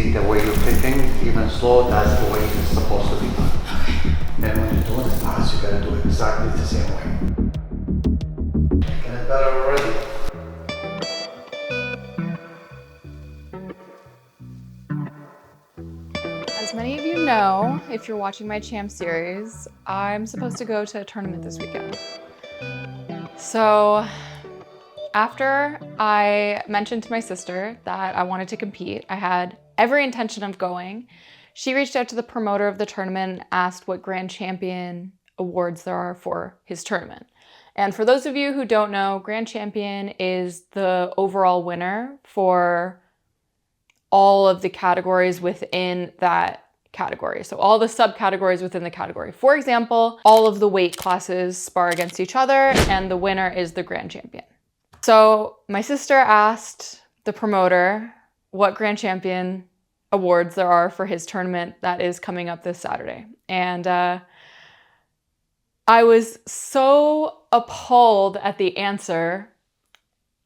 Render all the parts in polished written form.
easy the way you're thinking, even slow, that's the way it's supposed to be done. Okay. And when you're doing this pass, you gotta do it exactly the same way. Getting better already. As many of you know, if you're watching my champ series, I'm supposed to go to a tournament this weekend. So after I mentioned to my sister that I wanted to compete, I had every intention of going. She reached out to the promoter of the tournament and asked what grand champion awards there are for his tournament. And for those of you who don't know, grand champion is the overall winner for all of the categories within that category. So all the subcategories within the category. For example, all of the weight classes spar against each other and the winner is the grand champion. So my sister asked the promoter what grand champion awards there are for his tournament that is coming up this Saturday. And I was so appalled at the answer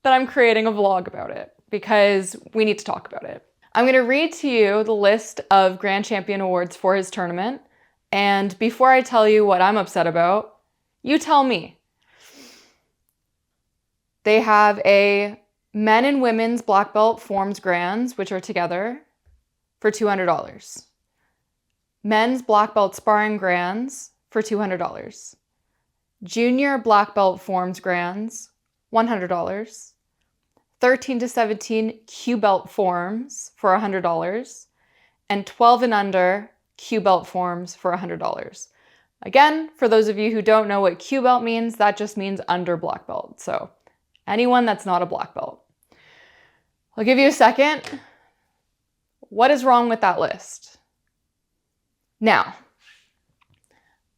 that I'm creating a vlog about it because we need to talk about it. I'm going to read to you the list of grand champion awards for his tournament. And before I tell you what I'm upset about, you tell me. They have a men and women's black belt forms grands, which are together, for $200. Men's black belt sparring grands for $200. Junior black belt forms grands, $100. 13 to 17 Q belt forms for $100. And 12 and under Q belt forms for $100. Again, for those of you who don't know what Q belt means, that just means under black belt. So anyone that's not a black belt. I'll give you a second. What is wrong with that list? Now,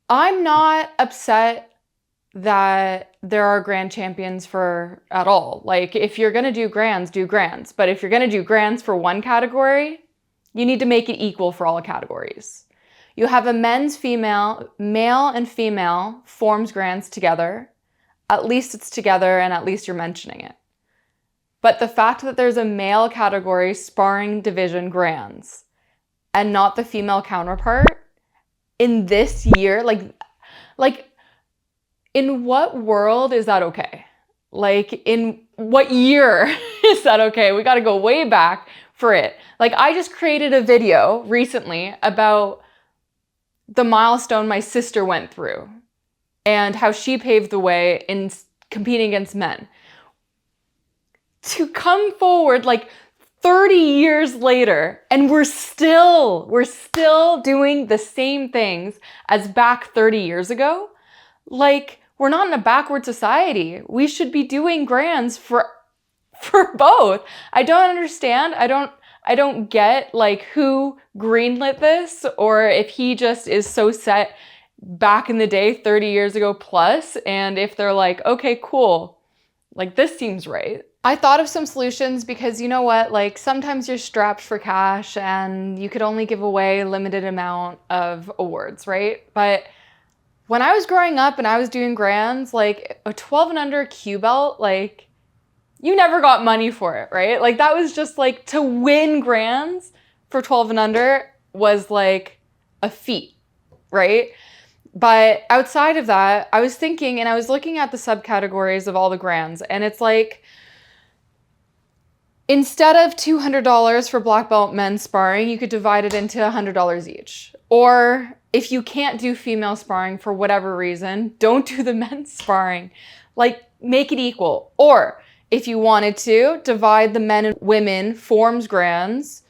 I'm not upset that there are grand champions for at all. Like, if you're gonna do grands, do grands. But if you're gonna do grands for one category, you need to make it equal for all categories. You have a men's, female, male and female forms grands together. At least it's together and at least you're mentioning it. But the fact that there's a male category sparring division grands and not the female counterpart in this year, like in what world is that okay? Like, in what year is that okay? We gotta go way back for it. Like, I just created a video recently about the milestone my sister went through and how she paved the way in competing against men. To come forward like 30 years later and we're still doing the same things as back 30 years ago, like, we're not in a backward society. We should be doing grands for both. I don't understand. I don't get like who greenlit this, or if he just is so set back in the day 30 years ago plus, and if they're like, okay, cool, like this seems right. I thought of some solutions because you know what, like sometimes you're strapped for cash and you could only give away a limited amount of awards, right? But when I was growing up and I was doing grands, like a 12 and under Q belt, like you never got money for it, right? Like that was just like, to win grands for 12 and under was like a feat, right? But outside of that, I was thinking and I was looking at the subcategories of all the grands, and it's like, instead of $200 for black belt men's sparring, you could divide it into $100 each. Or if you can't do female sparring for whatever reason, don't do the men's sparring. Like, make it equal. Or if you wanted to, divide the men and women forms grands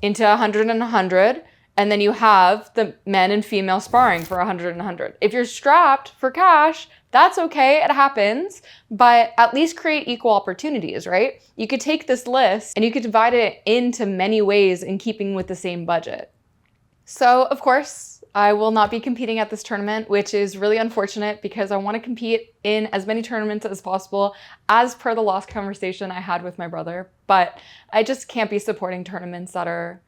into 100 and 100, and then you have the men and female sparring for 100 and 100. If you're strapped for cash, that's okay, it happens, but at least create equal opportunities, right? You could take this list and you could divide it into many ways in keeping with the same budget. So, of course, I will not be competing at this tournament, which is really unfortunate because I want to compete in as many tournaments as possible, as per the last conversation I had with my brother, but I just can't be supporting tournaments that are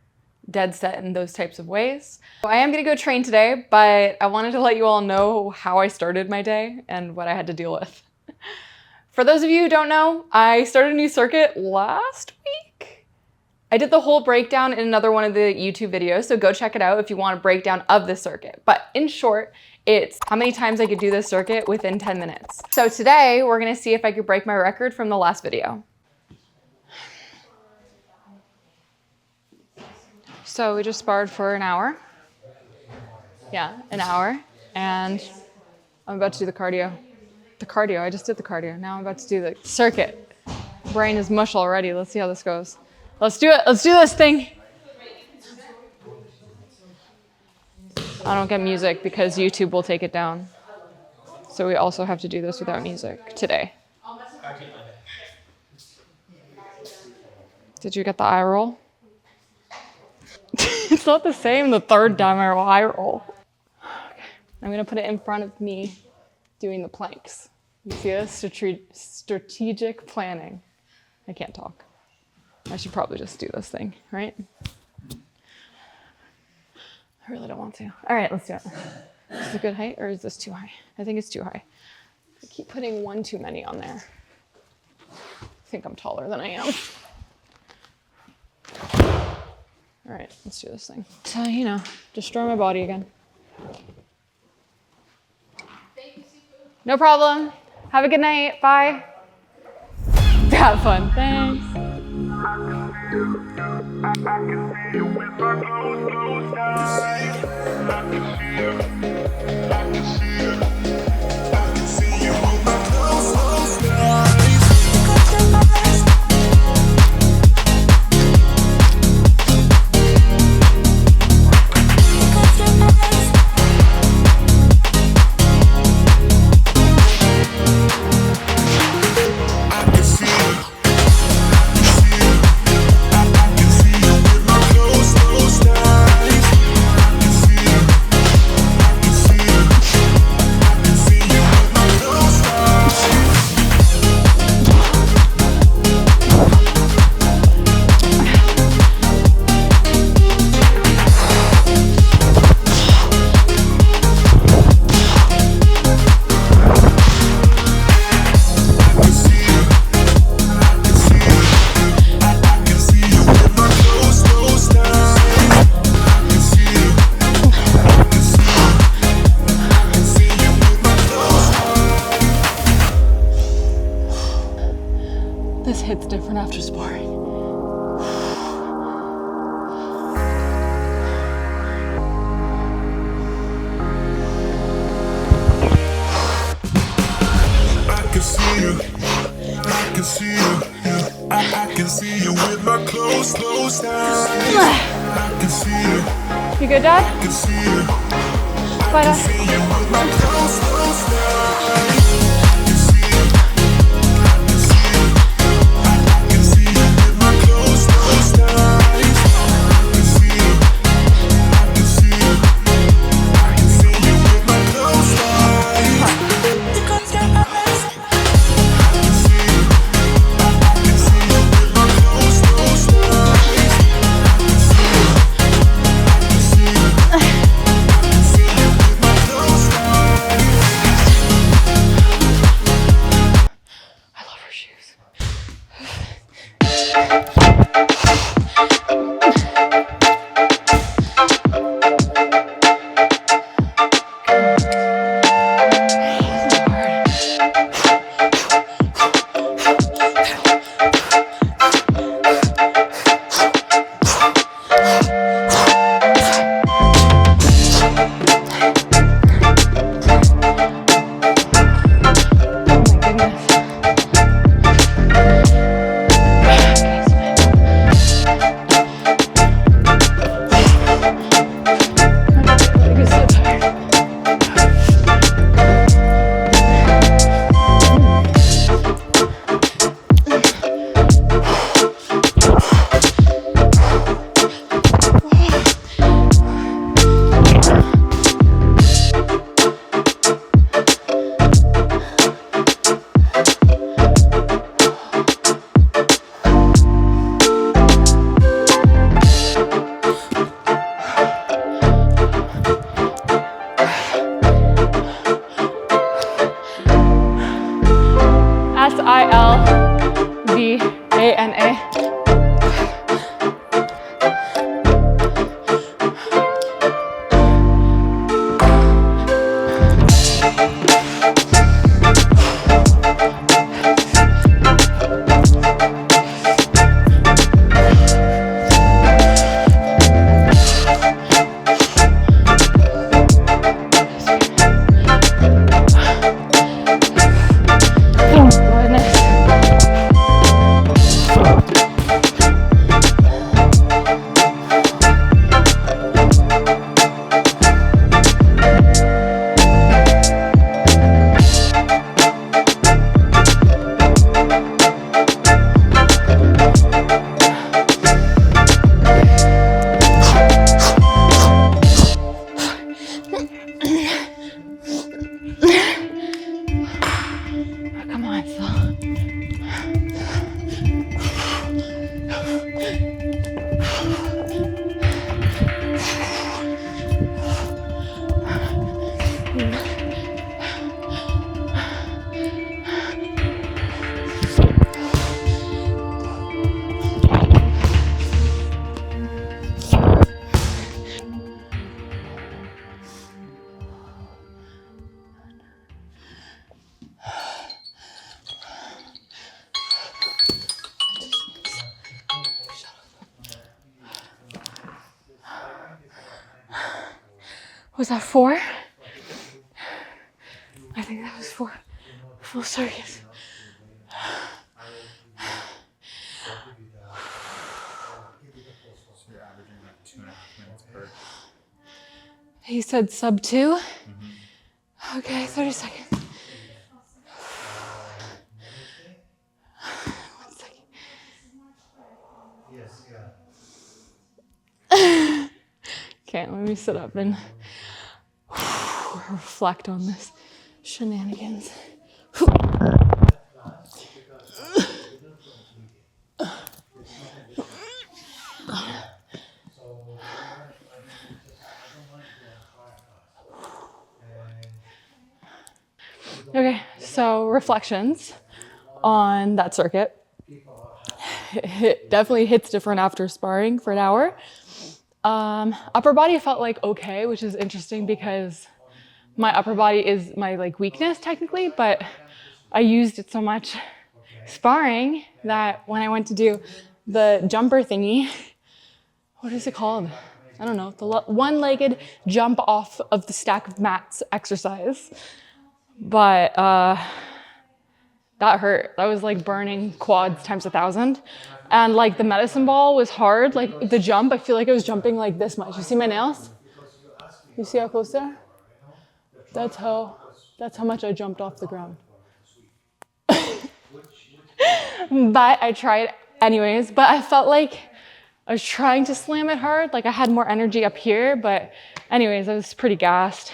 dead set in those types of ways. So I am gonna go train today, but I wanted to let you all know how I started my day and what I had to deal with. For those of you who don't know, I started a new circuit last week, I did the whole breakdown in another one of the YouTube videos, so go check it out if you want a breakdown of the circuit. But in short, it's how many times I could do this circuit within 10 minutes. So today, we're gonna see if I could break my record from the last video. So we just sparred for an hour. Yeah, an hour. And I'm about to do the cardio. I just did the cardio. Now I'm about to do the circuit. Brain is mush already. Let's see how this goes. Let's do it. Let's do this thing. I don't get music because YouTube will take it down. So we also have to do this without music today. Did you get the eye roll? It's not the same the third time I roll. Okay. I'm gonna put it in front of me doing the planks. You see this? Strategic planning. I can't talk. I should probably just do this thing, right? I really don't want to. All right, let's do it. Is this a good height or is this too high? I think it's too high. I keep putting one too many on there. I think I'm taller than I am. All right, let's do this thing. So, you know, destroy my body again. No problem. Have a good night. Bye. Have fun. Thanks. This hits different after sparring. I can see you, I can see you, I can see you with my closed eyes. I can see you. You good, Dad? I can see you. Bye, I Dad. can see you with my closed eyes. Was that 4? I think that was 4 full circuits. So you're averaging like 2.5 minutes per. He said sub 2. Okay, 30 seconds. 1 second. Okay, let me sit up and reflect on this shenanigans. Okay, so reflections on that circuit. It definitely hits different after sparring for an hour. Upper body felt like okay, which is interesting because my upper body is my like weakness technically, but I used it so much sparring that when I went to do the jumper thingy, what is it called? I don't know, the one-legged jump off of the stack of mats exercise. But that hurt. That was like burning quads times 1,000. And like the medicine ball was hard. Like the jump, I feel like I was jumping like this much. You see my nails? You see how close they are? That's how much I jumped off the ground. But I tried anyways. But I felt like I was trying to slam it hard. Like I had more energy up here. But anyways, I was pretty gassed.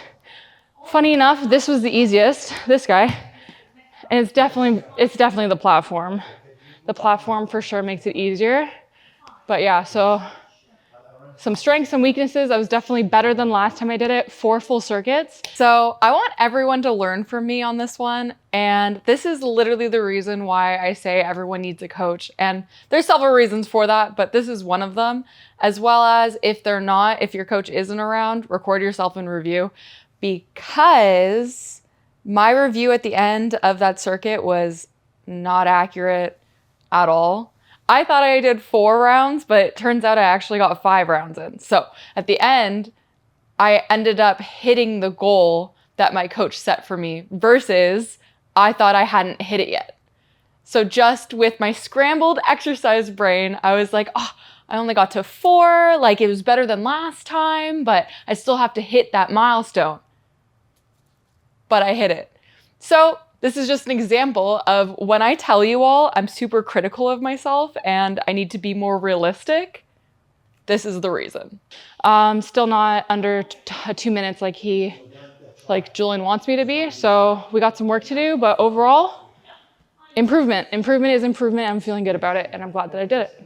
Funny enough, this was the easiest, this guy. And it's definitely the platform. The platform for sure makes it easier. But yeah, so some strengths and weaknesses. I was definitely better than last time I did it, 4 full circuits. So I want everyone to learn from me on this one. And this is literally the reason why I say everyone needs a coach. And there's several reasons for that, but this is one of them. As well as if your coach isn't around, record yourself and review. Because my review at the end of that circuit was not accurate at all. I thought I did 4 rounds, but it turns out I actually got 5 rounds in. So at the end, I ended up hitting the goal that my coach set for me versus I thought I hadn't hit it yet. So just with my scrambled exercise brain, I was like, oh, I only got to 4, like it was better than last time, but I still have to hit that milestone. But I hit it. So this is just an example of when I tell you all I'm super critical of myself and I need to be more realistic, this is the reason. Still not under 2 minutes like Julian wants me to be. So we got some work to do, but overall, improvement. Improvement is improvement. I'm feeling good about it and I'm glad that I did it.